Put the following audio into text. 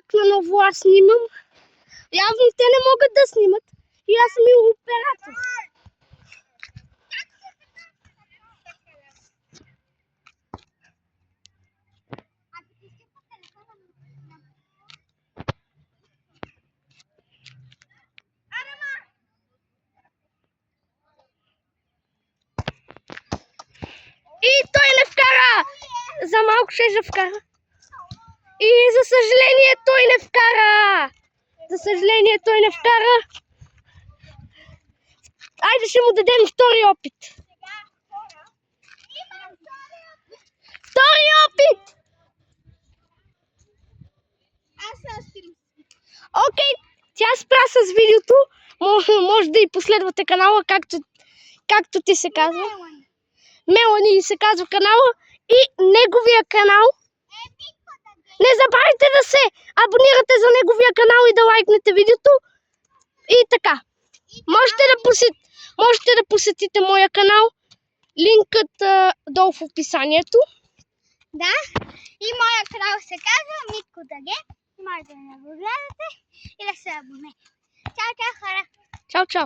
Пак наново аз снимам. Явно те не могат да снимат. И аз съм и оператор. И той не вкара! За малко ще вкара. И за съжаление той не вкара! За съжаление той не вкара. Айде ще му дадем втори опит. Втори опит! Окей, тя спра с видеото. Може да и последвате канала, както ти се казва. Мелани се казва канала и неговия канал. Не забравяйте да се абонирате за неговия канал и да лайкнете видеото. И така. Можете да посетите моя канал. Линкът долу в описанието. Да. И моя канал се казва Митко Даге. Може да ме гледате и да се абонирате. Чао, чао, хора! Чао, чао!